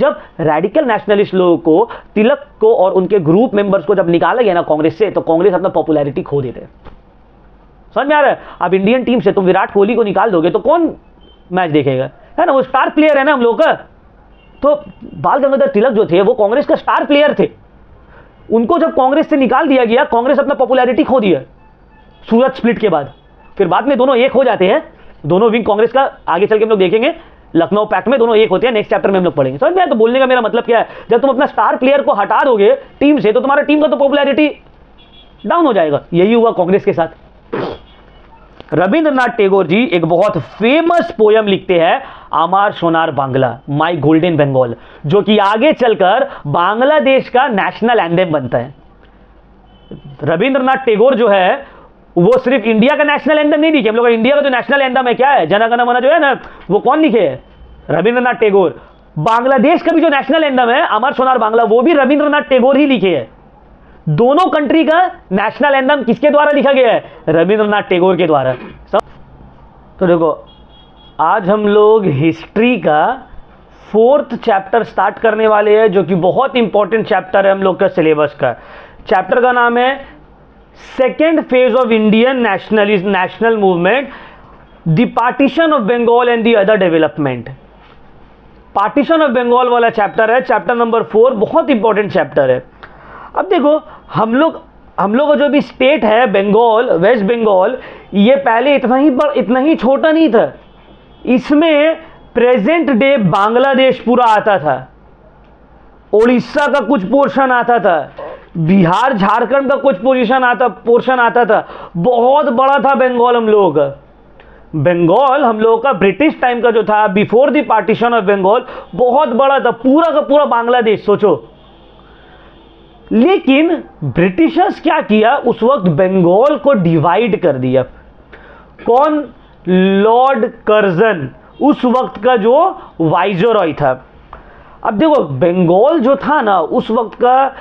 जब radical nationalist लोगों को, तिलक को और उनके ग्रुप मेंबर्स को जब निकाला गया ना कांग्रेस से, तो कांग्रेस अपना पॉपुलैरिटी खो देते। समझ में आ रहा है? अब इंडियन टीम से तुम विराट कोहली को निकाल दोगे तो कौन मैच देखेगा, है ना? वो स्टार प्लेयर है ना हम लोग का। तो बाल गंगाधर तिलक जो थे वो कांग्रेस का स्टार प्लेयर थे, उनको जब कांग्रेस से निकाल दिया गया, कांग्रेस अपना पॉपुलैरिटी खो दिया सूरत स्प्लिट के बाद। फिर बाद में दोनों एक हो जाते हैं, दोनों विंग कांग्रेस का आगे चल के हम लोग देखेंगे, लखनऊ पैक्ट में दोनों एक होते हैं, नेक्स्ट चैप्टर में हम लोग पढ़ेंगे। समझ में? तो बोलने का मेरा मतलब क्या है, जब तुम अपना स्टार प्लेयर को हटा दोगे टीम से तो तुम्हारा टीम का तो पॉपुलैरिटी डाउन हो जाएगा। यही हुआ कांग्रेस के साथ। रविंद्रनाथ टैगोर जी एक बहुत फेमस पोयम लिखते हैं, आमार सोनार बांग्ला, माई गोल्डन बंगाल, जो कि आगे चलकर बांग्लादेश का नेशनल एंथम बनता है। रविंद्रनाथ टैगोर जो है वो सिर्फ इंडिया का नेशनल एंथम नहीं लिखे, हम लोग का इंडिया का जो नेशनल एंथम है क्या है, जन गण मन जो है ना, वो कौन लिखे है? रविंद्रनाथ टैगोर। बांग्लादेश का भी जो नेशनल एंथम है अमर सोनार बांग्ला, वो भी रविंद्रनाथ टैगोर ही लिखे है। दोनों कंट्री का नेशनल एंथम किसके द्वारा लिखा गया है? रविंद्रनाथ टैगोर के द्वारा। तो देखो, आज हम लोग हिस्ट्री का 4th चैप्टर स्टार्ट करने वाले हैं, जो कि बहुत इंपॉर्टेंट चैप्टर है हम लोग का सिलेबस का। चैप्टर का नाम है second phase of Indian national movement, the partition of Bengal and the other development. Partition of Bengal वाला चैप्टर है, चैप्टर नंबर 4, बहुत इंपॉर्टेंट चैप्टर है। अब देखो, हम लोग का जो भी स्टेट है बंगाल, वेस्ट बंगाल, ये पहले इतना ही छोटा नहीं था। इसमें प्रेजेंट डे बांग्लादेश पूरा आता था, उड़ीसा का कुछ पोर्शन आता था, बिहार झारखंड का कुछ पोर्शन आता था। बहुत बड़ा था बंगाल हम लोगों का। बंगाल हम लोगों का ब्रिटिश टाइम का जो था, before the partition of Bengal, बहुत बड़ा था, पूरा का पूरा बांग्लादेश, सोचो। लेकिन ब्रिटिशर्स क्या किया, उस वक्त बंगाल को डिवाइड कर दिया। कौन? लॉर्ड कर्जन, उस वक्त का जो वाइसरॉय था। अब देखो, बंगाल जो था ना, उस वक्त का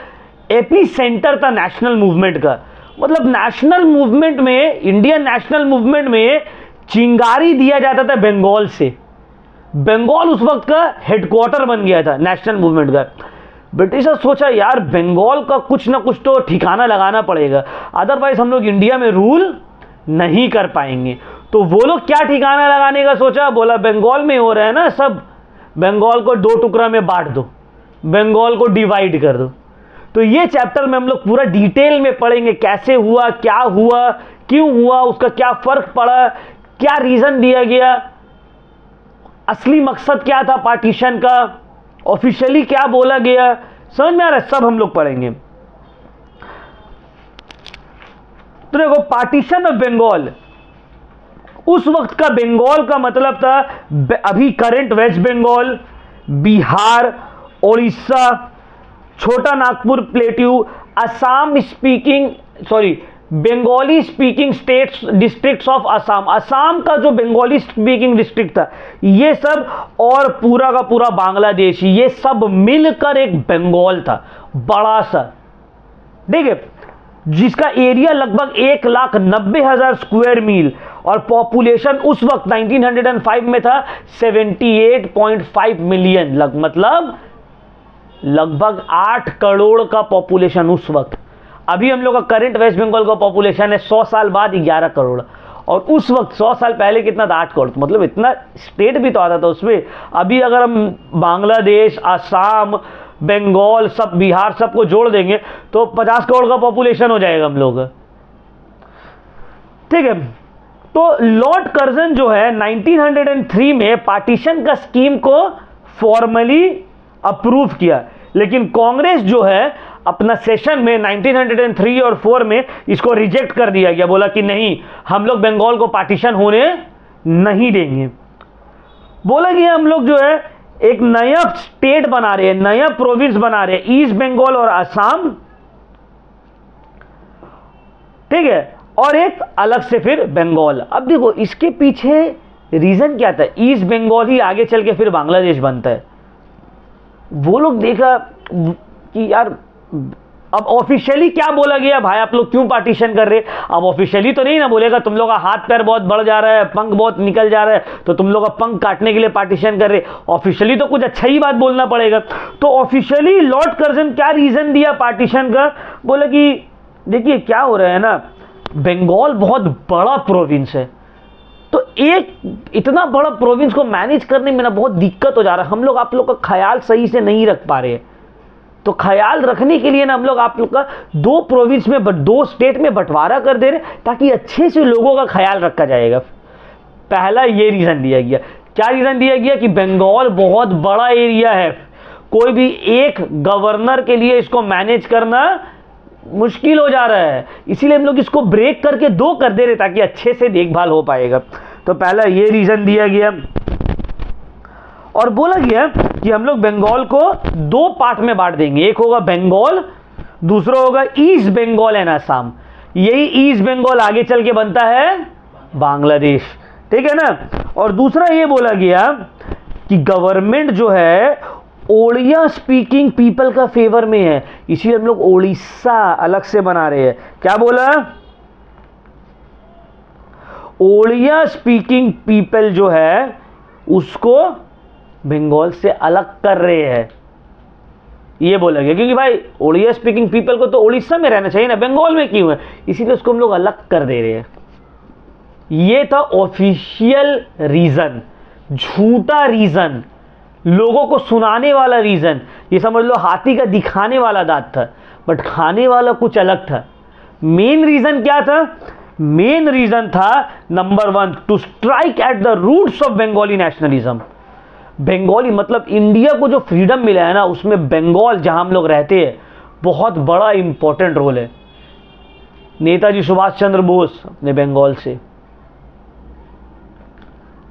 एपी सेंटर था नेशनल मूवमेंट का। मतलब नेशनल मूवमेंट में, इंडियन नेशनल मूवमेंट में चिंगारी दिया जाता था बंगाल से। बंगाल उस वक्त का हेडक्वार्टर बन गया था नेशनल मूवमेंट का। ब्रिटिशर्स सोचा यार बंगाल का कुछ ना कुछ तो ठिकाना लगाना पड़ेगा, अदरवाइज हम लोग इंडिया में रूल नहीं कर पाएंगे। तो वो लोग क्या ठिकाना लगाने का सोचा, बोला बंगाल में हो रहा है ना सब, बंगाल को 2 टुकड़ा में बांट दो, बंगाल को डिवाइड कर दो। तो ये चैप्टर में हम लोग पूरा डिटेल में पढ़ेंगे, कैसे हुआ, क्या हुआ, क्यों हुआ, उसका क्या फर्क पड़ा, क्या रीजन दिया गया, असली मकसद क्या था पार्टीशन का, ऑफिशियली क्या बोला गया। समझ में आ रहा है? सब हम लोग पढ़ेंगे। तो देखो, पार्टीशन ऑफ बंगाल, उस वक्त का बंगाल का मतलब था अभी करंट वेस्ट बंगाल, बिहार, उड़ीसा, छोटा Nagpur plateau, Assam speaking, Bengali speaking states, districts of Assam, Assam का जो बंगाली स्पीकिंग डिस्ट्रिक्ट था, ये सब, और पूरा का पूरा बांग्लादेश, ये सब मिलकर एक बंगाल था, बड़ा सा, ठीक है, जिसका एरिया लगभग 1,90,000 स्क्वायर मील, और पॉपुलेशन उस वक्त 1905 में था 78.5 मिलियन, मतलब लगभग 8 करोड़ का पॉपुलेशन उस वक्त। अभी हम लोग का करंट वेस्ट बंगाल का पॉपुलेशन है 100 साल बाद 11 करोड़, और उस वक्त 100 साल पहले कितना था? 8 करोड़। मतलब इतना स्टेट भी तो आता था उसमें। अभी अगर हम बांग्लादेश, असम, बंगाल, सब, बिहार, सबको जोड़ देंगे तो 50 करोड़ का पॉपुलेशन हो जाएगा हम लोग, ठीक है। तो लॉर्ड कर्जन जो है 1903 में पार्टीशन का स्कीम को फॉर्मली अप्रूव किया, लेकिन कांग्रेस जो है अपना सेशन में 1903 और 4 में इसको रिजेक्ट कर दिया गया। बोला कि नहीं, हम लोग बंगाल को पार्टीशन होने नहीं देंगे। बोला कि हम लोग जो है एक नया स्टेट बना रहे हैं, नया प्रोविंस बना रहे हैं, ईस्ट बंगाल और असम, ठीक है, और एक अलग से फिर बंगाल। अब देखो इसके पीछे रीजन क्या था, ईस्ट बंगाल ही आगे चल के फिर बांग्लादेश बनता है। वो लोग देखा कि यार अब ऑफिशियली क्या बोला गया, भाई आप लोग क्यों पार्टीशन कर रहे? अब ऑफिशियली तो नहीं ना बोलेगा तुम लोग का हाथ पैर बहुत बढ़ जा रहा है, पंख बहुत निकल जा रहा है, तो तुम लोग का पंख काटने के लिए पार्टीशन कर रहे। ऑफिशियली तो कुछ अच्छा ही बात बोलना पड़ेगा। तो ऑफिशियली लॉर्ड कर्जन क्या रीजन दिया पार्टीशन का? बोला कि देखिए क्या हो रहा है ना, बंगाल बहुत बड़ा प्रोविंस है, तो एक इतना बड़ा प्रोविंस को मैनेज करने में ना बहुत दिक्कत हो जा रहा है। हम लोग आप लोग का ख्याल सही से नहीं रख पा रहे हैं, तो ख्याल रखने के लिए ना हम लोग आप लोग का 2 प्रोविंस में 2 स्टेट में बंटवारा कर दे रहे, ताकि अच्छे से लोगों का ख्याल रखा जाएगा। पहला ये रीजन दिया गया। क्या रीजन दिया गया? कि बंगाल बहुत बड़ा एरिया है, कोई भी एक गवर्नर के लिए इसको मैनेज करना मुश्किल हो जा रहा है, इसीलिए हम लोग इसको ब्रेक करके 2 कर दे रहे ताकि अच्छे से देखभाल हो पाएगा। तो पहला ये रीजन दिया गया। और बोला गया कि हम लोग बंगाल को 2 पार्ट में बांट देंगे, एक होगा बंगाल, दूसरा होगा ईस्ट बंगाल एंड असम। यही ईस्ट बंगाल आगे चल के बनता है बांग्लादेश, ठीक है ना। और दूसरा ये बोला गया कि गवर्नमेंट जो है ओडिया स्पीकिंग पीपल का फेवर में है, इसीलिए हम लोग ओडिशा अलग से बना रहे हैं। क्या बोला? ओडिया स्पीकिंग पीपल जो है उसको बंगाल से अलग कर रहे हैं, ये बोला गया। क्योंकि भाई ओडिया स्पीकिंग पीपल को तो उड़ीसा में रहना चाहिए ना, बंगाल में क्यों है, इसीलिए उसको हम लोग अलग कर दे रहे हैं। ये था ऑफिशियल रीजन, झूठा रीजन, लोगों को सुनाने वाला रीजन। ये समझ लो हाथी का दिखाने वाला दांत था, बट खाने वाला कुछ अलग था। मेन रीजन क्या था? मेन रीजन था number 1, to strike at the roots of Bengali nationalism. Bengali मतलब इंडिया को जो फ्रीडम मिला है ना, उसमें बंगाल जहां हम लोग रहते हैं बहुत बड़ा इंपॉर्टेंट रोल है। नेताजी सुभाष चंद्र बोस अपने बंगाल से,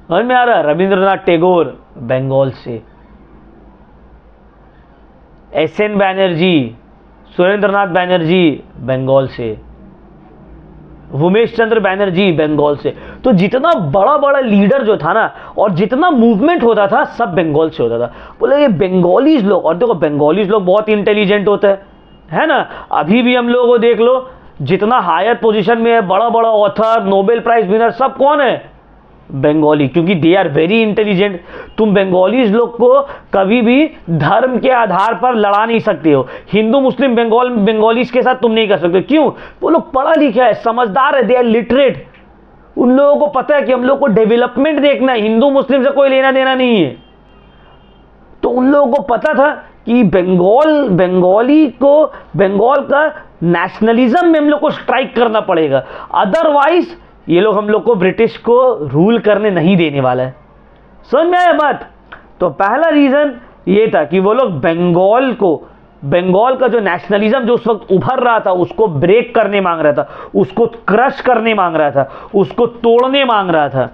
समझ में आ रहा? रविंद्रनाथ टैगोर बंगाल से, एसएन बैनर्जी, सुरेंद्रनाथ बैनर्जी बंगाल से, उमेश चंद्र बैनर्जी बंगाल से। तो जितना बड़ा बड़ा लीडर जो था ना, और जितना मूवमेंट होता था सब बंगाल से होता था। बोले ये बंगालीज लोग, और देखो बंगालीज लोग बहुत इंटेलिजेंट होते है ना। अभी भी हम लोगों को देख लो, जितना हायर पोजीशन में है, बड़ा बड़ा ऑथर, नोबेल प्राइज विनर, सब कौन है? बंगाली, क्योंकि दे आर वेरी इंटेलिजेंट। तुम बंगालीज लोग को कभी भी धर्म के आधार पर लड़ा नहीं सकते हो। हिंदू मुस्लिम बंगालीज के साथ तुम नहीं कर सकते। क्यों? वो लोग पढ़ा लिखा है, समझदार है, दे आर लिटरेट। उन लोगों को पता है कि हम लोग को डेवलपमेंट देखना है, हिंदू मुस्लिम से कोई लेना देना नहीं है। तो उन लोगों को पता था कि बंगाली को, बंगाल का नेशनलिज्म में हम लोग को स्ट्राइक करना पड़ेगा, अदरवाइज ये लोग हम लोग को ब्रिटिश को रूल करने नहीं देने वाला है। समझ में आया बात? तो पहला रीजन ये था कि वो लोग बंगाल का जो नेशनलिज्म जो उस वक्त उभर रहा था उसको ब्रेक करने मांग रहा था, उसको क्रश करने मांग रहा था, उसको तोड़ने मांग रहा था।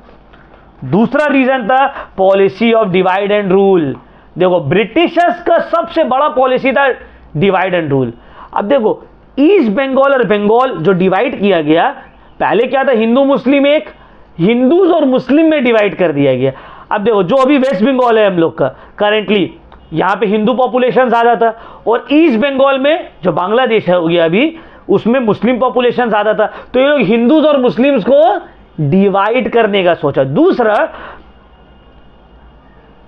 दूसरा रीजन था policy of divide and rule. देखो ब्रिटिशर्स का सबसे बड़ा पॉलिसी था डिवाइड एंड रूल। अब देखो ईस्ट बंगाल और बंगाल जो डिवाइड किया गया, पहले क्या था, हिंदू मुस्लिम, एक हिंदूज और मुस्लिम में डिवाइड कर दिया गया। अब देखो जो अभी वेस्ट बंगाल है हम लोग का करेंटली, यहां पे हिंदू पॉपुलेशन ज्यादा था, और ईस्ट बंगाल में जो बांग्लादेश है हो गया अभी, उसमें मुस्लिम पॉपुलेशन ज्यादा था। तो ये लोग हिंदूज और मुस्लिम्स को डिवाइड करने का सोचा। दूसरा,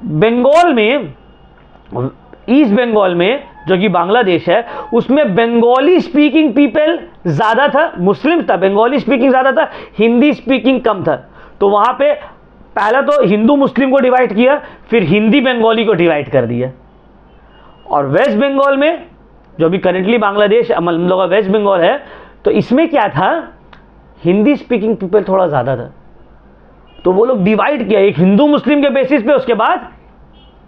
बंगाल में, ईस्ट बंगाल में जो कि बांग्लादेश है, उसमें बंगाली स्पीकिंग पीपल ज्यादा था, मुस्लिम था, बंगाली स्पीकिंग ज्यादा था, हिंदी स्पीकिंग कम था। तो वहां पे पहला तो हिंदू मुस्लिम को डिवाइड किया, फिर हिंदी बंगाली को डिवाइड कर दिया। और वेस्ट बंगाल में जो भी करेंटली बांग्लादेश हम लोग का वेस्ट बंगाल है, तो इसमें क्या था, हिंदी स्पीकिंग पीपल थोड़ा ज्यादा था, तो वो लोग डिवाइड किया एक हिंदू मुस्लिम के बेसिस पे, उसके बाद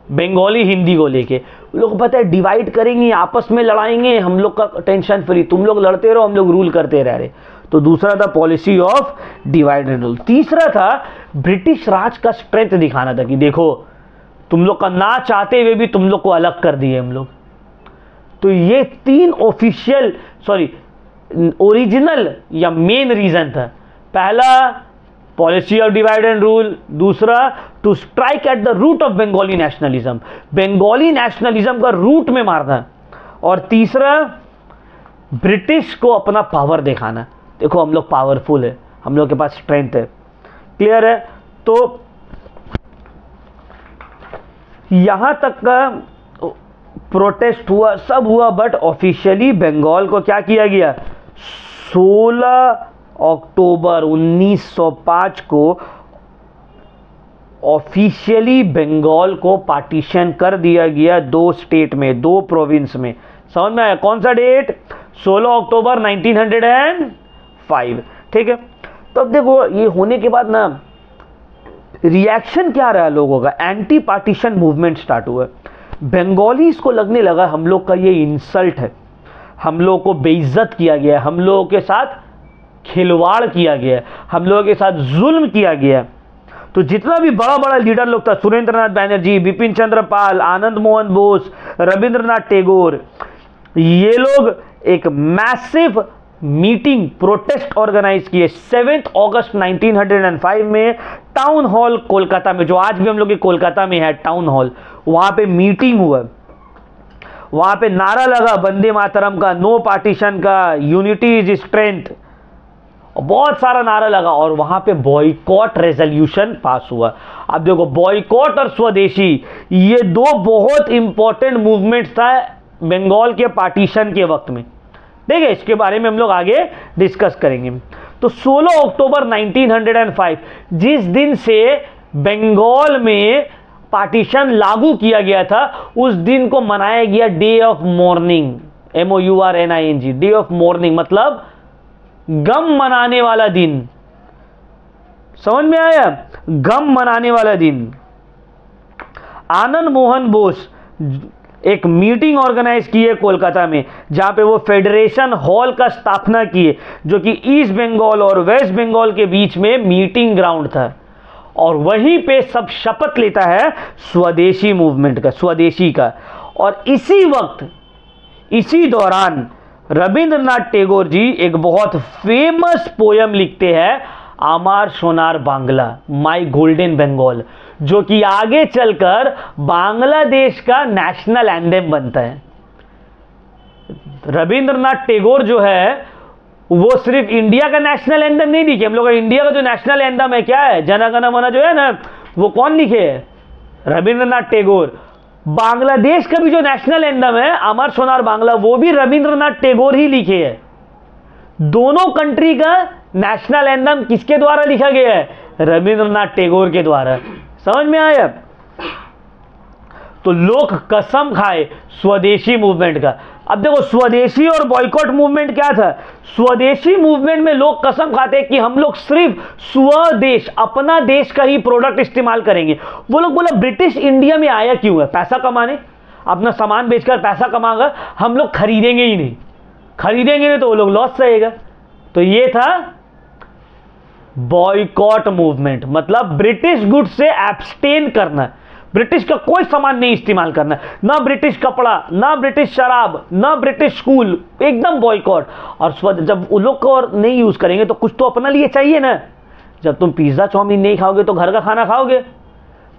बंगाली हिंदी को लेके। लोग पता है डिवाइड करेंगे, आपस में लड़ाएंगे, हम लोग का टेंशन फ्री, तुम लोग लड़ते रहो, हम लोग रूल करते रह रहे। तो दूसरा था policy of divide and rule. तीसरा था ब्रिटिश राज का स्ट्रेंथ दिखाना था कि देखो तुम लोग का ना चाहते हुए भी तुम लोग को अलग कर दिए हम लोग। तो ये 3 ऑफिशियल ओरिजिनल या मेन रीजन था। पहला policy of divide and rule, दूसरा to strike at the root of Bengali nationalism, Bengali nationalism का रूट में मारना, और तीसरा ब्रिटिश को अपना पावर दिखाना। देखो हम लोग पावरफुल है, हम लोग के पास स्ट्रेंथ है। क्लियर है? तो यहां तक का प्रोटेस्ट हुआ, सब हुआ, बट ऑफिशियली बंगाल को क्या किया गया? 16 अक्टूबर 1905 को ऑफिशियली बंगाल को पार्टीशन कर दिया गया 2 स्टेट में, 2 प्रोविंस में। समझ में आया? कौन सा डेट? 16 अक्टूबर 1905। ठीक है। तो अब देखो ये होने के बाद ना रिएक्शन क्या रहा लोगों का? एंटी पार्टीशन मूवमेंट स्टार्ट हुआ। बंगालीज को लगने लगा हम लोग का ये इंसल्ट है, हम लोग को बेइज्जत किया गया है, हम लोगों के साथ खिलवाड़ किया गया है, हम लोगों के साथ जुल्म किया गया। तो जितना भी बड़ा बड़ा लीडर लोग था, सुरेंद्रनाथ बैनर्जी, बिपिन चंद्र पाल, आनंद मोहन बोस, रविंद्रनाथ टैगोर, ये लोग एक मैसिव मीटिंग, प्रोटेस्ट ऑर्गेनाइज किए 7 अगस्त 1905 में टाउन हॉल कोलकाता में, जो आज भी हम लोग के कोलकाता में है टाउन हॉल। वहां पे मीटिंग हुआ, वहां पे नारा लगा वंदे मातरम का, नो पार्टीशन का, यूनिटी इज स्ट्रेंथ, बहुत सारा नारा लगा। और वहां पे बॉयकॉट रेजोल्यूशन पास हुआ। अब देखो बॉयकॉट और स्वदेशी, ये 2 बहुत इंपॉर्टेंट मूवमेंट्स था बंगाल के पार्टीशन के वक्त में। ठीक है, इसके बारे में हम लोग आगे डिस्कस करेंगे। तो 16 अक्टूबर 1905 जिस दिन से बंगाल में पार्टीशन लागू किया गया था, उस दिन को मनाया गया day of morning, MOURNING, day of morning, मतलब गम मनाने वाला दिन। समझ में आया? गम मनाने वाला दिन। आनंद मोहन बोस एक मीटिंग ऑर्गेनाइज की है कोलकाता में, जहां पे वो फेडरेशन हॉल का स्थापना किए, जो कि ईस्ट बंगाल और वेस्ट बंगाल के बीच में मीटिंग ग्राउंड था। और वहीं पे सब शपथ लेता है स्वदेशी मूवमेंट का, स्वदेशी का। और इसी वक्त, इसी दौरान रविंद्रनाथ टैगोर जी एक बहुत फेमस पोयम लिखते हैं, आमार सोनार बांग्ला, माई गोल्डन बंगाल, जो कि आगे चलकर बांग्लादेश का नेशनल एंथम बनता है। रविंद्रनाथ टैगोर जो है वो सिर्फ इंडिया का नेशनल एंथम नहीं लिखे। हम लोग इंडिया का जो नेशनल एंथम है क्या है? जन गण मन जो है ना, वो कौन लिखे है? रविंद्रनाथ टैगोर। बांग्लादेश का भी जो नेशनल एंथम है अमर सोनार बांग्ला, वो भी रविंद्रनाथ टैगोर ही लिखे है। दोनों कंट्री का नेशनल एंथम किसके द्वारा लिखा गया है? रविंद्रनाथ टैगोर के द्वारा। समझ में आया? तो लोग कसम खाए स्वदेशी मूवमेंट का। अब देखो स्वदेशी और बॉयकॉट मूवमेंट क्या था? स्वदेशी मूवमेंट में लोग कसम खाते हैं कि हम लोग सिर्फ स्वदेश, अपना देश का ही प्रोडक्ट इस्तेमाल करेंगे। वो लोग बोला ब्रिटिश इंडिया में आया क्यों है? पैसा कमाने, अपना सामान बेचकर पैसा कमाएगा, हम लोग खरीदेंगे ही नहीं, खरीदेंगे नहीं तो वो लोग लॉस रहेगा। तो ये था बॉयकॉट मूवमेंट, मतलब ब्रिटिश गुड्स से एब्सटेन करना, ब्रिटिश का कोई सामान नहीं इस्तेमाल करना, ना ब्रिटिश कपड़ा, ना ब्रिटिश शराब, ना ब्रिटिश स्कूल, एकदम बॉयकॉट। और जब उन लोग को और नहीं यूज करेंगे तो कुछ तो अपना लिए चाहिए ना। जब तुम पिज्जा चाउमीन नहीं खाओगे तो घर का खाना खाओगे।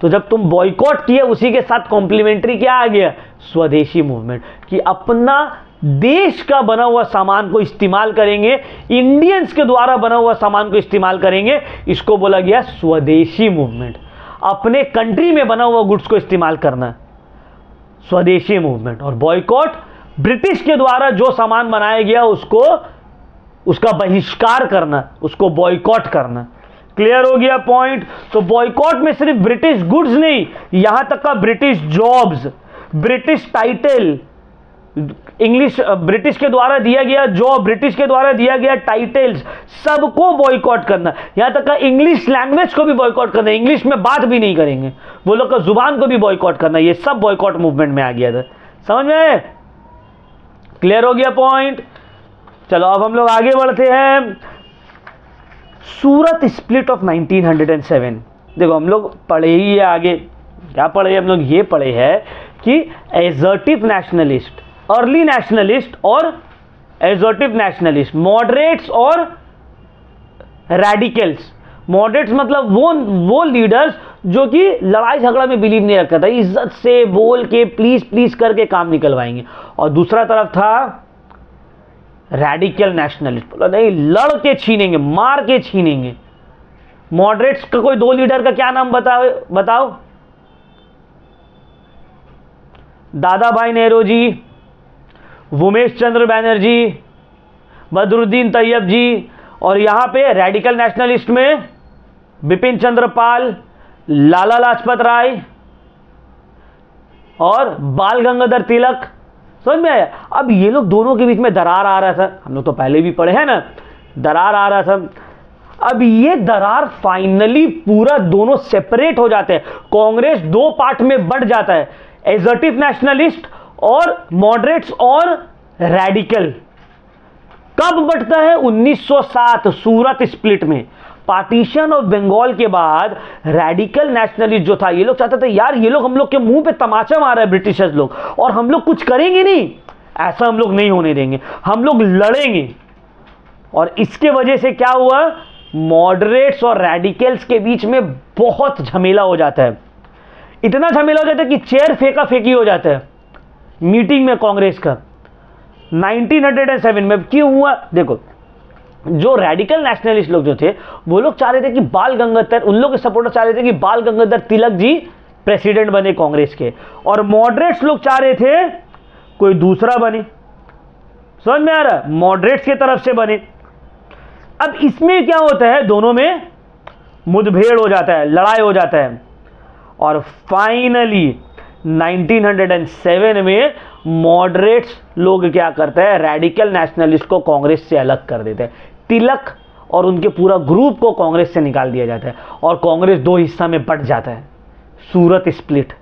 तो जब तुम बॉयकॉट किए, उसी के साथ कॉम्प्लीमेंट्री क्या आ गया? स्वदेशी मूवमेंट, कि अपना देश का बना हुआ सामान को इस्तेमाल करेंगे, इंडियंस के द्वारा बना हुआ सामान को इस्तेमाल करेंगे। इसको बोला गया स्वदेशी मूवमेंट। अपने कंट्री में बना हुआ गुड्स को इस्तेमाल करना, स्वदेशी मूवमेंट। और बॉयकॉट, ब्रिटिश के द्वारा जो सामान बनाया गया उसको, उसका बहिष्कार करना, उसको बॉयकॉट करना। क्लियर हो गया पॉइंट? तो बॉयकॉट में सिर्फ ब्रिटिश गुड्स नहीं, यहां तक का British jobs, British title, English British के द्वारा दिया गया जॉब, ब्रिटिश के द्वारा दिया गया टाइटल्स, सबको बॉयकॉट करना। यहां तक का इंग्लिश लैंग्वेज को भी बॉयकॉट करना, इंग्लिश में बात भी नहीं करेंगे, वो लोग का जुबान को भी बॉयकॉट करना। ये सब बॉयकॉट मूवमेंट में आ गया था। समझ में? क्लियर हो गया पॉइंट? चलो अब हम लोग आगे बढ़ते हैं। सूरत स्प्लिट ऑफ 1907। देखो हम लोग पढ़े ही है, आगे क्या पढ़े हम लोग? ये पढ़े हैं कि एजर्टिव नेशनलिस्ट, अर्ली नेशनलिस्ट और एजर्टिव नेशनलिस्ट, मॉडरेट्स और रैडिकल्स। मॉडरेट्स मतलब वो लीडर्स जो कि लड़ाई झगड़ा में बिलीव नहीं रखता था, इज्जत से बोल के प्लीज प्लीज करके काम निकलवाएंगे। और दूसरा तरफ था रेडिकल नेशनलिस्ट बोला नहीं, लड़ के छीनेंगे, मार के छीनेंगे। मॉडरेट्स का कोई दो लीडर का क्या नाम बताओ। दादा भाई नेहरू जी, उमेश चंद्र बैनर्जी, बदरुद्दीन तैयब जी, और यहां पे रेडिकल नेशनलिस्ट में बिपिन चंद्र पाल, लाला लाजपत राय और बाल गंगाधर तिलक। समझ में आया? अब ये लोग दोनों के बीच में दरार आ रहा था, हम लोग तो पहले भी पढ़े हैं ना, दरार आ रहा था। अब ये दरार फाइनली पूरा दोनों सेपरेट हो जाते हैं, कांग्रेस दो पार्ट में बढ़ जाता है, एजर्टिव नेशनलिस्ट और मॉडरेट्स और रेडिकल। कब बढ़ता है? 1907 सूरत स्प्लिट में। पार्टीशन ऑफ बंगाल के बाद रेडिकल नेशनलिस्ट जो था, ये लोग चाहते थे यार ये लोग हम लोग के मुंह पे तमाचा मार रहे हैं ब्रिटिशर्स लोग, और हम लोग कुछ करेंगे नहीं, ऐसा हम लोग नहीं होने देंगे, हम लोग लड़ेंगे। और इसके वजह से क्या हुआ? मॉडरेट्स और रेडिकल्स के बीच में बहुत झमेला हो जाता है, इतना झमेला हो जाता है कि चेयर फेंका फेंकी हो जाता है मीटिंग में कांग्रेस का। 1907 में क्यों हुआ? देखो, जो रेडिकल नेशनलिस्ट लोग जो थे वो लोग चाह रहे थे कि बाल गंगाधर, उन लोग के सपोर्टर चाह रहे थे कि बाल गंगाधर तिलक जी प्रेसिडेंट बने कांग्रेस के, और मॉडरेट्स लोग चाह रहे थे कोई दूसरा बने। समझ में आ रहा है? मॉडरेट्स की तरफ से बने। अब इसमें क्या होता है, दोनों में मुठभेड़ हो जाता है, लड़ाई हो जाता है, और फाइनली 1907 में मॉडरेट्स लोग क्या करते हैं, रेडिकल नेशनलिस्ट को कांग्रेस से अलग कर देते हैं। तिलक और उनके पूरा ग्रुप को कांग्रेस से निकाल दिया जाता है, और कांग्रेस दो हिस्सा में बट जाता है, सूरत स्प्लिट।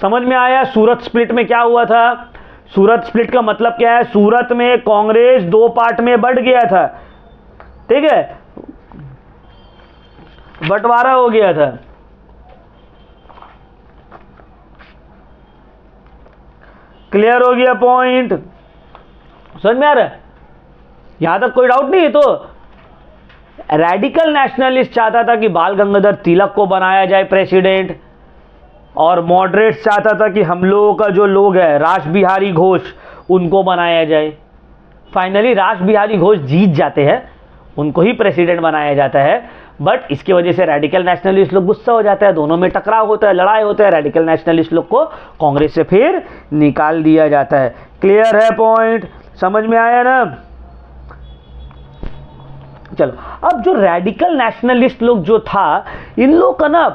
समझ में आया? सूरत स्प्लिट में क्या हुआ था? सूरत स्प्लिट का मतलब क्या है? सूरत में कांग्रेस दो पार्ट में बट गया था, ठीक है, बंटवारा हो गया था। क्लियर हो गया पॉइंट? समझ में आ रहा है? यहां तक कोई डाउट नहीं है? तो रेडिकल नेशनलिस्ट चाहता था कि बाल गंगाधर तिलक को बनाया जाए प्रेसिडेंट, और मॉडरेट्स चाहता था कि हम लोगों का जो लोग है रास बिहारी घोष, उनको बनाया जाए। फाइनली रास बिहारी घोष जीत जाते हैं, उनको ही प्रेसिडेंट बनाया जाता है। बट इसकी वजह से रेडिकल नेशनलिस्ट लोग गुस्सा हो जाता है, दोनों में टकराव होता है, लड़ाई होता है, रेडिकल नेशनलिस्ट लोग को कांग्रेस से फिर निकाल दिया जाता है। क्लियर है पॉइंट? समझ में आया ना? चलो, अब जो रेडिकल नेशनलिस्ट लोग जो था, इन लोग का ना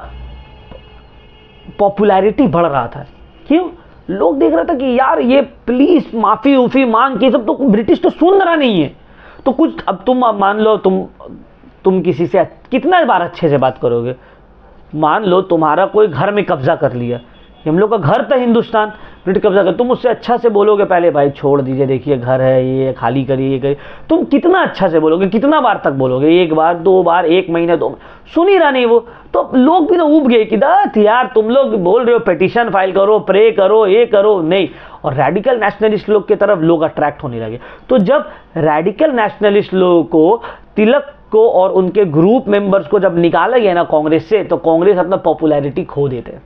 पॉपुलैरिटी बढ़ रहा था। क्यों? लोग देख रहा था कि यार ये प्लीज माफी उफी मांग के सब तो ब्रिटिश तो सुन रहा नहीं है, तो कुछ, अब तुम मान लो तुम किसी से कितना बार अच्छे से बात करोगे? मान लो तुम्हारा कोई घर में कब्जा कर लिया, हम लोग का घर था हिंदुस्तान, ब्रिटिश कब्जा कर, तुम उससे अच्छा से बोलोगे पहले भाई छोड़ दीजिए, देखिए घर है ये खाली करिए, ये करिए, तुम कितना अच्छा से बोलोगे, कितना बार तक बोलोगे? एक बार, दो बार, एक महीना, दो, सुन ही रहा नहीं वो, तो लोग भी ना उब गए कि दत यार तुम लोग बोल रहे हो पिटीशन फाइल करो, प्रे करो, ये करो, नहीं। और रेडिकल नेशनलिस्ट लोग की तरफ लोग अट्रैक्ट होने लगे। तो जब रेडिकल नेशनलिस्ट लोगों को, तिलक को और उनके ग्रुप मेंबर्स को जब निकाला गया ना कांग्रेस से, तो कांग्रेस अपना पॉपुलैरिटी खो देते हैं।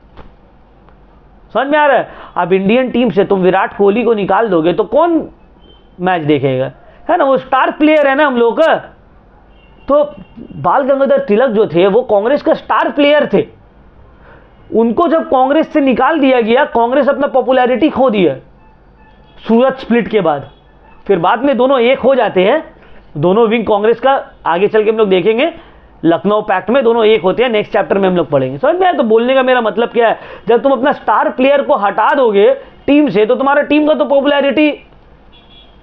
समझ में आ रहा है? अब इंडियन टीम से तुम विराट कोहली को निकाल दोगे तो कौन मैच देखेगा? है ना, वो स्टार प्लेयर है ना हम लोग का। तो बाल गंगाधर तिलक जो थे वो कांग्रेस का स्टार प्लेयर थे, उनको जब कांग्रेस से निकाल दिया गया, कांग्रेस अपना पॉपुलैरिटी खो दिया सूरत स्प्लिट के बाद। फिर बाद में दोनों एक हो जाते हैं, दोनों विंग कांग्रेस का, आगे चल के हम लोग देखेंगे लखनऊ पैक्ट में दोनों एक होते हैं, नेक्स्ट चैप्टर में हम लोग पढ़ेंगे। समझ में आया? तो बोलने का मेरा मतलब क्या है, जब तुम अपना स्टार प्लेयर को हटा दोगे टीम से, तो तुम्हारा टीम का तो पॉपुलैरिटी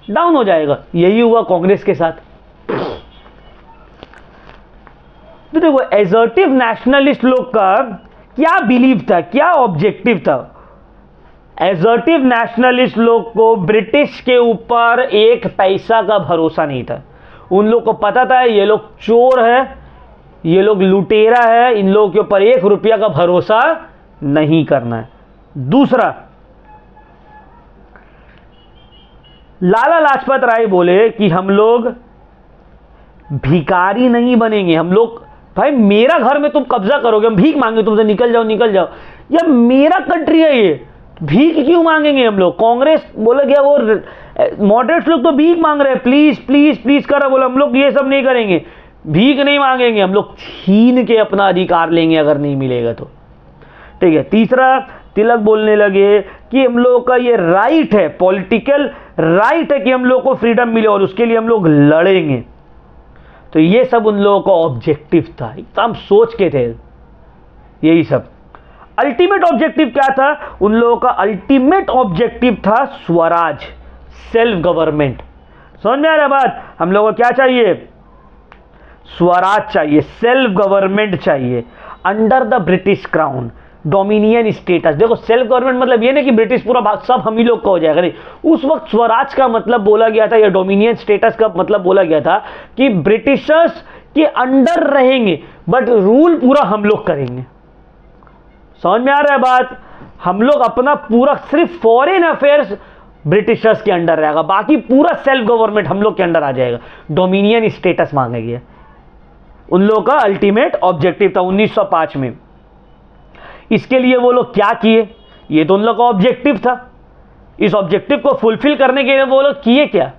डाउन हो जाएगा। यही हुआ कांग्रेस के साथ। तो देखो, एजर्टिव नेशनलिस्ट लोग का क्या बिलीव था, क्या ऑब्जेक्टिव था? एजर्टिव नेशनलिस्ट लोग को ब्रिटिश के ऊपर एक पैसा का भरोसा नहीं था। उन लोग को पता था ये लोग चोर है, ये लोग लुटेरा है, इन लोगों के ऊपर 1 रुपया का भरोसा नहीं करना है। दूसरा, लाला लाजपत राय बोले कि हम लोग भिखारी नहीं बनेंगे, हम लोग, भाई मेरा घर में तुम कब्जा करोगे, हम भीख मांगे तुमसे, निकल जाओ निकल जाओ, यह मेरा कंट्री है, ये भीख क्यों मांगेंगे हम लोग? कांग्रेस बोले गया, वो मॉडरेट्स लोग तो भीख मांग रहे हैं, प्लीज प्लीज प्लीज करा, बोले हम लोग ये सब नहीं करेंगे, भीख नहीं मांगेंगे, हम लोग छीन के अपना अधिकार लेंगे अगर नहीं मिलेगा तो। ठीक है। तीसरा, तिलक बोलने लगे कि हम लोगों का ये राइट है, पॉलिटिकल राइट है कि हम लोग को फ्रीडम मिले और उसके लिए हम लोग लड़ेंगे। तो ये सब उन लोगों का ऑब्जेक्टिव था, एकदम सोच के थे यही सब। अल्टीमेट ऑब्जेक्टिव क्या था? उन लोगों का अल्टीमेट ऑब्जेक्टिव था स्वराज, सेल्फ गवर्नमेंट। समझ में आ रहा बात? हम लोगों को क्या चाहिए? स्वराज चाहिए, सेल्फ गवर्नमेंट चाहिए under the British crown, dominion status. देखो, सेल्फ गवर्नमेंट मतलब ये नहीं कि ब्रिटिश पूरा भाग सब हम ही लोग का हो जाएगा, नहीं। उस वक्त स्वराज का मतलब बोला गया था, या डोमिनियन स्टेटस का मतलब बोला गया था कि ब्रिटिशर्स के अंडर रहेंगे बट रूल पूरा हम लोग करेंगे। समझ में आ रहा है बात? हम लोग अपना पूरा सिर्फ फॉरेन अफेयर्स ब्रिटिशर्स के अंडर रहेगा, बाकी पूरा सेल्फ गवर्नमेंट हम लोग के अंडर आ जाएगा। डोमिनियन स्टेटस मांगेंगे, उन लोगों का अल्टीमेट ऑब्जेक्टिव था 1905 में। इसके लिए वो लोग क्या किए? ये तो उन लोग का ऑब्जेक्टिव था। इस ऑब्जेक्टिव को फुलफिल करने के लिए वो लोग किए क्या?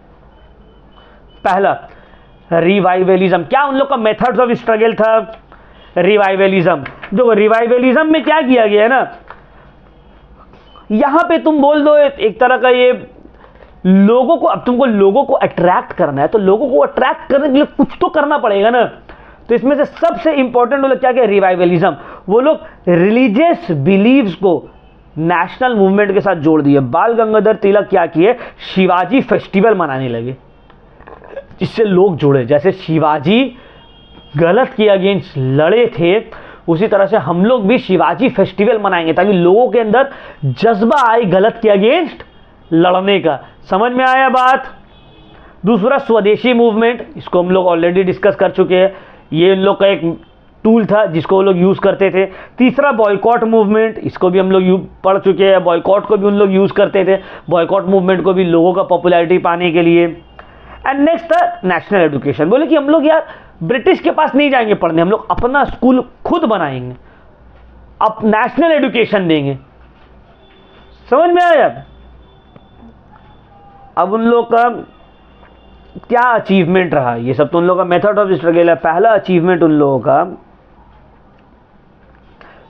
पहला, रिवाइवलिज्म। क्या उन लोग का मेथड्स ऑफ स्ट्रगल था? रिवाइवलिज्म। जो रिवाइवलिज्म में क्या किया गया है ना, यहां पे तुम बोल दो एक तरह का ये लोगों को, अब तुमको लोगों को अट्रैक्ट करना है तो लोगों को अट्रैक्ट करने के लिए कुछ तो करना पड़ेगा ना। तो इसमें से सबसे इंपॉर्टेंट वो लोग क्या किया? रिवाइवलिज्म। वो लोग रिलीजियस बिलीव्स को नेशनल मूवमेंट के साथ जोड़ दिए। बाल गंगाधर तिलक क्या किए? शिवाजी फेस्टिवल मनाने लगे, जिससे लोग जुड़े। जैसे शिवाजी गलत के अगेंस्ट लड़े थे, उसी तरह से हम लोग भी शिवाजी फेस्टिवल मनाएंगे ताकि लोगों के अंदर जज्बा आए गलत के अगेंस्ट लड़ने का। समझ में आया बात? दूसरा, स्वदेशी मूवमेंट। इसको हम लोग ऑलरेडी डिस्कस कर चुके हैं, ये इन लोग का एक टूल था जिसको वो लोग यूज करते थे। तीसरा, बॉयकॉट मूवमेंट। इसको भी हम लोग पढ़ चुके हैं, बॉयकॉट को भी उन लोग यूज करते थे, बॉयकॉट मूवमेंट को भी लोगों का पॉपुलैरिटी पाने के लिए। एंड नेक्स्ट था नेशनल एजुकेशन। बोले कि हम लोग यार ब्रिटिश के पास नहीं जाएंगे पढ़ने, हम लोग अपना स्कूल खुद बनाएंगे, अब नेशनल एजुकेशन देंगे। समझ में आया? अब उन लोग का क्या अचीवमेंट रहा? ये सब तो उन लोगों का मेथड ऑफ स्ट्रगल है। पहला अचीवमेंट उन लोगों का,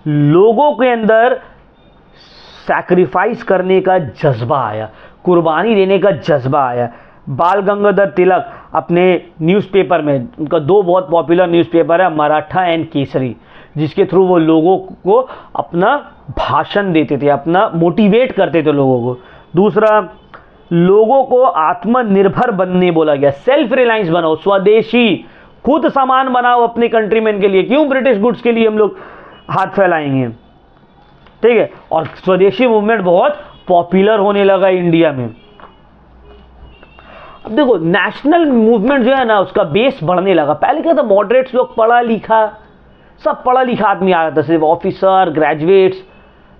लोगों के अंदर सैक्रिफाइस करने का जज्बा आया, कुर्बानी देने का जज्बा आया। बाल गंगाधर तिलक अपने न्यूज़पेपर में, उनका दो बहुत पॉपुलर न्यूज़पेपर है, मराठा एंड केसरी, जिसके थ्रू वो लोगों को अपना भाषण देते थे, अपना मोटिवेट करते थे लोगों को। दूसरा, लोगों को आत्मनिर्भर बनने बोला गया, सेल्फ रिलायंस बनाओ, स्वदेशी, खुद सामान बनाओ अपने कंट्रीमैन के लिए, क्यों ब्रिटिश गुड्स के लिए हम लोग हाथ फैलाएंगे। ठीक है। और स्वदेशी मूवमेंट बहुत पॉपुलर होने लगा इंडिया में। अब देखो, नेशनल मूवमेंट जो है ना, उसका बेस बढ़ने लगा। पहले क्या था, मॉडरेट्स लोग, पढ़ा लिखा, सब पढ़ा लिखा आदमी आ रहा था, सिर्फ ऑफिसर, ग्रेजुएट्स।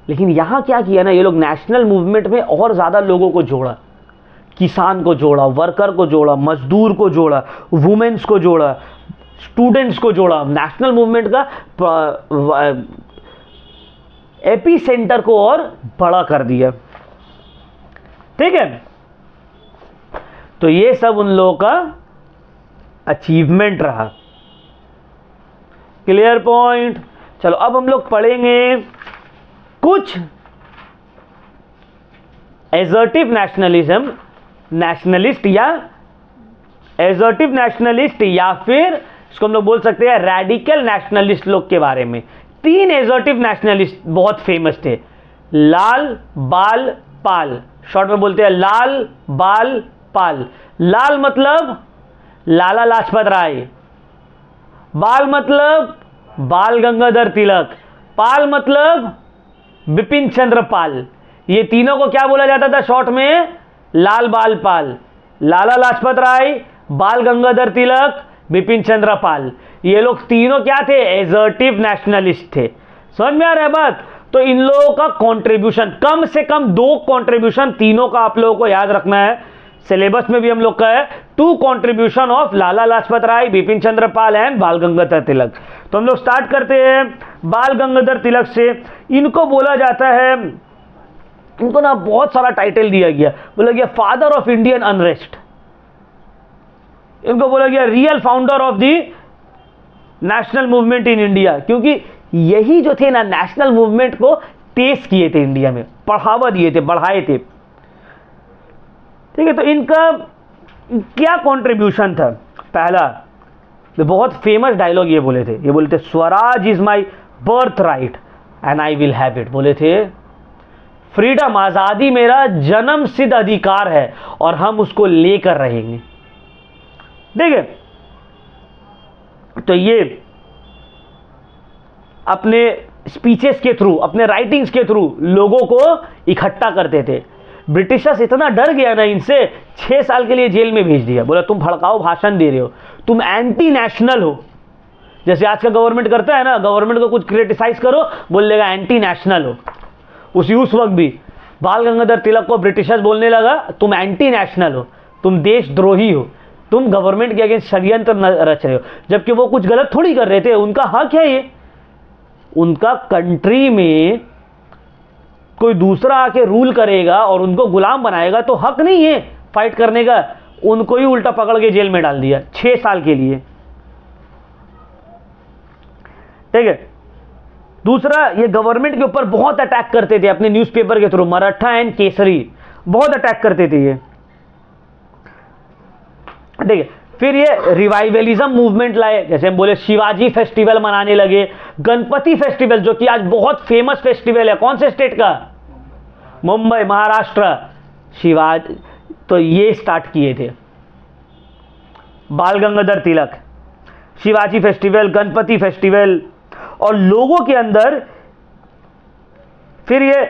लेकिन यहां क्या किया ना, ये लोग नेशनल मूवमेंट में और ज्यादा लोगों को जोड़ा, किसान को जोड़ा, वर्कर को जोड़ा, मजदूर को जोड़ा, वुमेन्स को जोड़ा, स्टूडेंट्स को जोड़ा। नेशनल मूवमेंट का एपी सेंटर को और बड़ा कर दिया। ठीक है। तो ये सब उन लोगों का अचीवमेंट रहा। Clear point? चलो अब हम लोग पढ़ेंगे कुछ एसर्टिव नेशनलिज्म, नेशनलिस्ट या एसर्टिव नेशनलिस्ट, या फिर इसको हम लोग बोल सकते हैं रैडिकल नेशनलिस्ट लोग के बारे में। तीन एसर्टिव नेशनलिस्ट बहुत फेमस थे, लाल, बाल, पाल। शॉर्ट में बोलते हैं लाल, बाल, पाल। लाल मतलब लाला लाजपत राय, बाल मतलब बाल गंगाधर तिलक, पाल मतलब बिपिन चंद्र पाल। ये तीनों को क्या बोला जाता था शॉर्ट में? लाल, बाल, पाल। लाला लाजपत राय, बाल गंगाधर तिलक, बिपिन चंद्र पाल। ये लोग तीनों क्या थे? एसर्टिव नेशनलिस्ट थे। समझ में आ रहा है बात? तो इन लोगों का कंट्रीब्यूशन, कम से कम 2 कंट्रीब्यूशन तीनों का आप लोगों को याद रखना है। सिलेबस में भी हम लोग का है 2 contribution of Lala Lajpat Rai, Bipin Chandra Pal and Bal Gangadhar तिलक। तो हम लोग स्टार्ट करते हैं बाल गंगाधर तिलक से। इनको बोला जाता है इनको ना बहुत सारा टाइटल दिया गया, बोला गया फादर ऑफ इंडियन अनरेस्ट, इनको बोला गया real founder of the national movement in India, क्योंकि यही जो थे ना नेशनल मूवमेंट को तेज किए थे, इंडिया में बढ़ावा दिए थे, बढ़ाए थे। ठीक है, तो इनका क्या कंट्रीब्यूशन था? पहला, तो बहुत फेमस डायलॉग ये बोले थे, ये बोले थे Swaraj is my birth right and I will have it. बोले थे फ्रीडम, आजादी मेरा जन्म सिद्ध अधिकार है और हम उसको लेकर रहेंगे। ठीक है, तो ये अपने स्पीचेस के थ्रू, अपने राइटिंग्स के थ्रू लोगों को इकट्ठा करते थे। ब्रिटिशर्स इतना डर गया ना इनसे, 6 साल के लिए जेल में भेज दिया। बोला तुम भड़काओ भाषण दे रहे हो, तुम एंटी नेशनल हो। जैसे आज का गवर्नमेंट करता है ना, गवर्नमेंट को कुछ क्रिटिसाइज करो, बोल देगा एंटी नेशनल हो। उस वक्त भी बाल गंगाधर तिलक को ब्रिटिशर्स बोलने लगा तुम एंटी नेशनल हो, तुम देशद्रोही हो, तुम गवर्नमेंट के अगेंस्ट षड्यंत्र रच रहे हो, जबकि वो कुछ गलत थोड़ी कर रहे थे। उनका हक है ये, उनका कंट्री में कोई दूसरा आके रूल करेगा और उनको गुलाम बनाएगा तो हक नहीं है फाइट करने का। उनको ही उल्टा पकड़ के जेल में डाल दिया 6 साल के लिए। ठीक है, दूसरा, ये गवर्नमेंट के ऊपर बहुत अटैक करते थे अपने न्यूज़पेपर के थ्रू, मराठा एंड केसरी बहुत अटैक करते थे ये। ठीक है, फिर ये रिवाइवलिज्म मूवमेंट लाए, जैसे हम बोले शिवाजी फेस्टिवल मनाने लगे, गणपति फेस्टिवल जो कि आज बहुत फेमस फेस्टिवल है, कौन से स्टेट का? मुंबई, महाराष्ट्र। शिवाजी, तो ये स्टार्ट किए थे बाल गंगाधर तिलक, शिवाजी फेस्टिवल, गणपति फेस्टिवल। और लोगों के अंदर फिर ये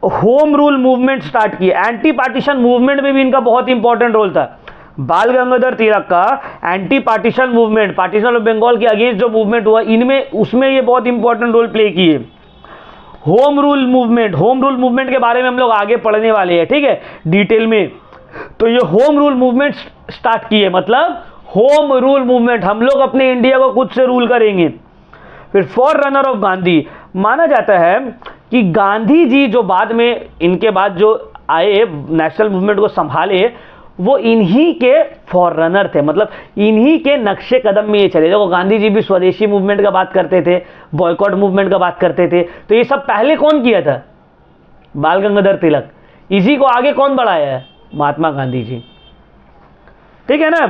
होम रूल मूवमेंट स्टार्ट किए। एंटी पार्टीशन मूवमेंट में भी इनका बहुत इंपॉर्टेंट रोल था। बाल गंगाधर तिलक का anti partition movement, partition of Bengal के अगेंस्ट जो मूवमेंट हुआ, इनमें उसमें ये बहुत इंपॉर्टेंट रोल प्ले किए। Home rule movement, home rule movement के बारे में हम लोग आगे पढ़ने वाले हैं, ठीक है, डिटेल में। तो ये होम रूल मूवमेंट स्टार्ट किए, मतलब होम रूल मूवमेंट, हम लोग अपने इंडिया को खुद से रूल करेंगे। फिर फॉर रनर ऑफ गांधी, माना जाता है कि गांधी जी जो बाद में, इनके बाद जो आए नेशनल मूवमेंट को संभाले, वो इन्हीं के फॉर रनर थे, मतलब इन्हीं के नक्शे कदम में ये चले। देखो गांधी जी भी स्वदेशी मूवमेंट का बात करते थे, बॉयकॉट मूवमेंट का बात करते थे, तो ये सब पहले कौन किया था? बाल गंगाधर तिलक। इसी को आगे कौन बढ़ाया है? महात्मा गांधी जी। ठीक है ना,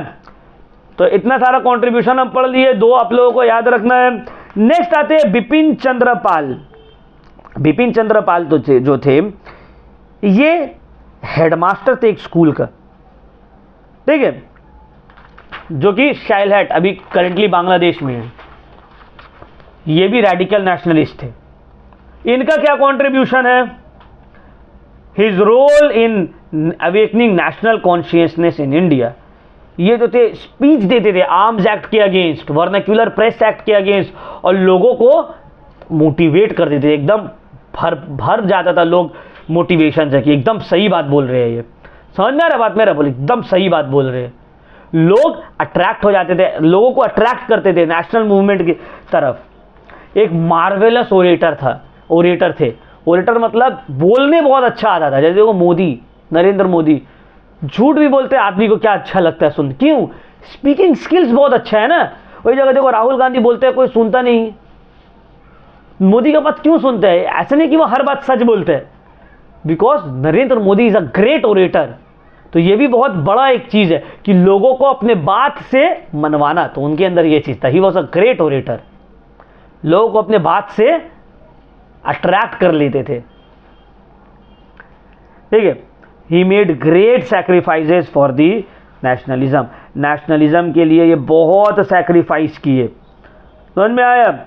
तो इतना सारा कंट्रीब्यूशन हम पढ़ लिए, 2 आप लोगों को याद रखना है। नेक्स्ट आते हैं बिपिन चंद्र पाल। बिपिन चंद्र पाल तो जो थे, ये हेडमास्टर थे एक स्कूल का, ठीक है, जो कि शाइलहट अभी करंटली बांग्लादेश में है। ये भी रेडिकल नेशनलिस्ट थे। इनका क्या कंट्रीब्यूशन है? His role in awakening national consciousness in India. ये जो थे स्पीच देते थे आर्म्स एक्ट के अगेंस्ट, वर्नाक्यूलर प्रेस एक्ट के अगेंस्ट, और लोगों को मोटिवेट करते थे। एकदम भर जाता था लोग मोटिवेशन से कि एकदम सही बात बोल रहे हैं, ये समझ में आ रहा बात मेरा? बोले एकदम सही बात बोल रहे हैं। लोग अट्रैक्ट हो जाते थे, लोगों को अट्रैक्ट करते थे नेशनल मूवमेंट की तरफ। एक मार्वेलस ओरेटर थे। ओरेटर मतलब बोलने बहुत अच्छा आता था। जैसे देखो मोदी, नरेंद्र मोदी, झूठ भी बोलते हैं, आदमी को क्या अच्छा लगता है सुन, क्यों? स्पीकिंग स्किल्स बहुत अच्छा है ना। वही जगह देखो राहुल गांधी बोलते हैं, कोई सुनता नहीं। मोदी का बात क्यों सुनते हैं? ऐसा नहीं कि वो हर बात सच बोलते हैं, because Narendra Modi is a great orator. तो ये भी बहुत बड़ा एक चीज है कि लोगों को अपने बात से मनवाना, तो उनके अंदर ये चीज था। He was a great orator, लोगों को अपने बात से अट्रैक्ट कर लेते थे। ठीक है, he made great sacrifices for the nationalism. Nationalism के लिए ये बहुत सैक्रिफाइस किए। समझ में आया?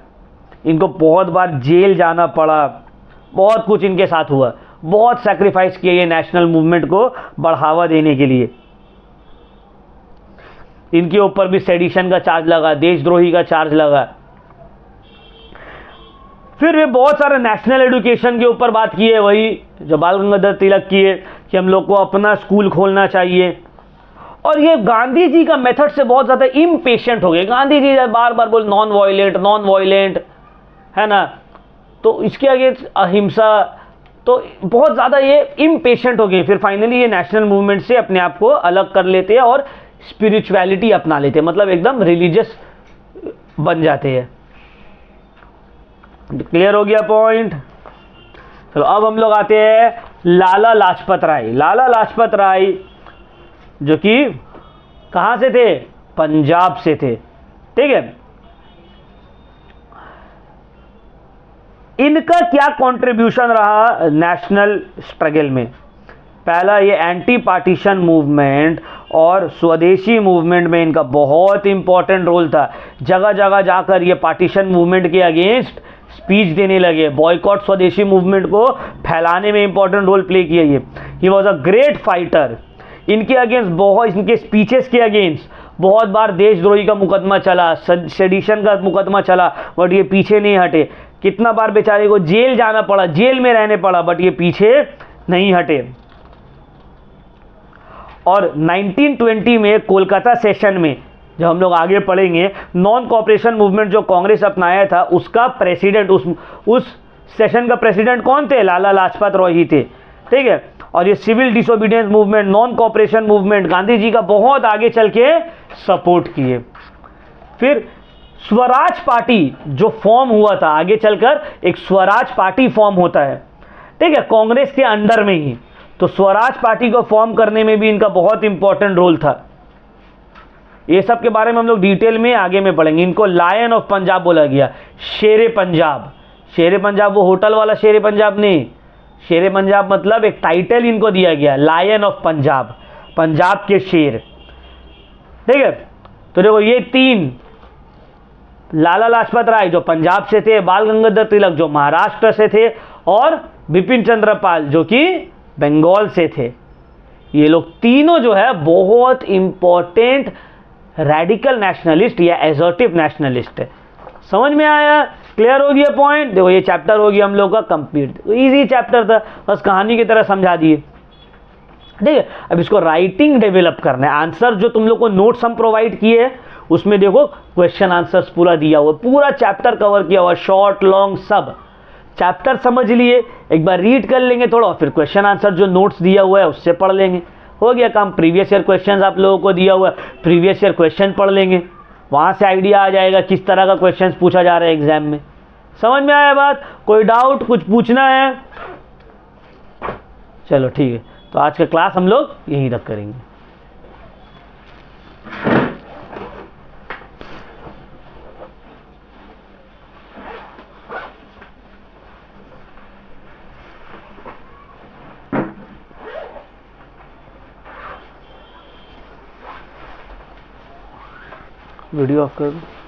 इनको बहुत बार जेल जाना पड़ा, बहुत कुछ इनके साथ हुआ, बहुत सैक्रिफाइस किए ये नेशनल मूवमेंट को बढ़ावा देने के लिए। इनके ऊपर भी सेडिशन का चार्ज लगा, देशद्रोही का चार्ज लगा। फिर वे बहुत सारे नेशनल एजुकेशन के ऊपर बात की है, वही जो बाल गंगाधर तिलक किए कि हम लोग को अपना स्कूल खोलना चाहिए। और ये गांधी जी का मेथड से बहुत ज़्यादा इम्पेशेंट हो गए। गांधी जी बार बार बोल नॉन वायलेंट है ना, तो इसके अगेंस्ट अहिंसा। तो तो बहुत ज़्यादा ये इम्पेशेंट हो गए, फिर फाइनली ये नेशनल मूवमेंट से अपने आप को अलग कर लेते हैं और स्पिरिचुअलिटी अपना लेते हैं, मतलब एकदम रिलीजियस बन जाते हैं। क्लियर हो गया पॉइंट? चलो अब हम लोग आते हैं लाला लाजपत राय। लाला लाजपत राय जो कि कहां से थे? पंजाब से थे, ठीक है। इनका क्या कंट्रीब्यूशन रहा नेशनल स्ट्रगल में? पहला, ये एंटी पार्टीशन मूवमेंट और स्वदेशी मूवमेंट में इनका बहुत इंपॉर्टेंट रोल था। जगह जगह जाकर ये पार्टीशन मूवमेंट के अगेंस्ट स्पीच देने लगे, बॉयकॉट स्वदेशी मूवमेंट को फैलाने में इंपॉर्टेंट रोल प्ले किया। ये he was a great fighter. इनके अगेंस्ट बहुत, इनके स्पीचेस के अगेंस्ट बहुत बार देशद्रोही का मुकदमा चला, सेडिशन का मुकदमा चला, बट ये पीछे नहीं हटे। कितना बार बेचारे को जेल जाना पड़ा, जेल में रहने पड़ा, बट ये पीछे नहीं हटे। और 1920 में कोलकाता सेशन में, जब हम लोग आगे पढ़ेंगे, नॉन कॉपरेशन मूवमेंट जो कांग्रेस अपनाया था उसका प्रेसिडेंट, उस सेशन का प्रेसिडेंट कौन थे? लाला लाजपत राय ही थे, ठीक है। और ये civil disobedience movement, non cooperation movement Gandhi ji का बहुत आगे चल के सपोर्ट किए। फिर स्वराज पार्टी जो फॉर्म हुआ था, आगे चलकर एक स्वराज पार्टी फॉर्म होता है, ठीक है, कांग्रेस के अंडर में ही। तो स्वराज पार्टी को फॉर्म करने में भी इनका बहुत इंपॉर्टेंट रोल था। ये सब के बारे में हम लोग डिटेल में आगे में पढ़ेंगे। इनको लायन ऑफ पंजाब बोला गया, शेरे पंजाब। शेरे पंजाब वो होटल वाला शेरे पंजाब नहीं, शेरे पंजाब मतलब एक टाइटल इनको दिया गया, लायन ऑफ पंजाब, पंजाब के शेर, ठीक है। तो देखो ये तीन, लाला लाजपत राय जो पंजाब से थे, बाल गंगाधर तिलक जो महाराष्ट्र से थे, और बिपिन चंद्र पाल जो कि बंगाल से थे, ये लोग तीनों जो है बहुत इंपॉर्टेंट रेडिकल नेशनलिस्ट या एसर्टिव नेशनलिस्ट है। समझ में आया? क्लियर हो गया पॉइंट? देखो ये चैप्टर हो गया हम लोग का कंप्लीट। इजी चैप्टर था, बस कहानी की तरह समझा दिए, ठीक है। अब इसको राइटिंग डेवलप करना है। आंसर जो तुम लोग को नोट्स हम प्रोवाइड किए उसमें देखो क्वेश्चन आंसर्स पूरा दिया हुआ, पूरा चैप्टर कवर किया हुआ, शॉर्ट लॉन्ग सब चैप्टर समझ लिए, एक बार रीड कर लेंगे थोड़ा, फिर क्वेश्चन आंसर जो नोट्स दिया हुआ है उससे पढ़ लेंगे, हो गया काम। प्रीवियस ईयर क्वेश्चन आप लोगों को दिया हुआ है, प्रीवियस ईयर क्वेश्चन पढ़ लेंगे, वहां से आइडिया आ जाएगा किस तरह का क्वेश्चन पूछा जा रहा है एग्जाम में। समझ में आया बात? कोई डाउट, कुछ पूछना है? चलो ठीक है, तो आज का क्लास हम लोग यहीं तक करेंगे। वीडियो ऑफ कर दो।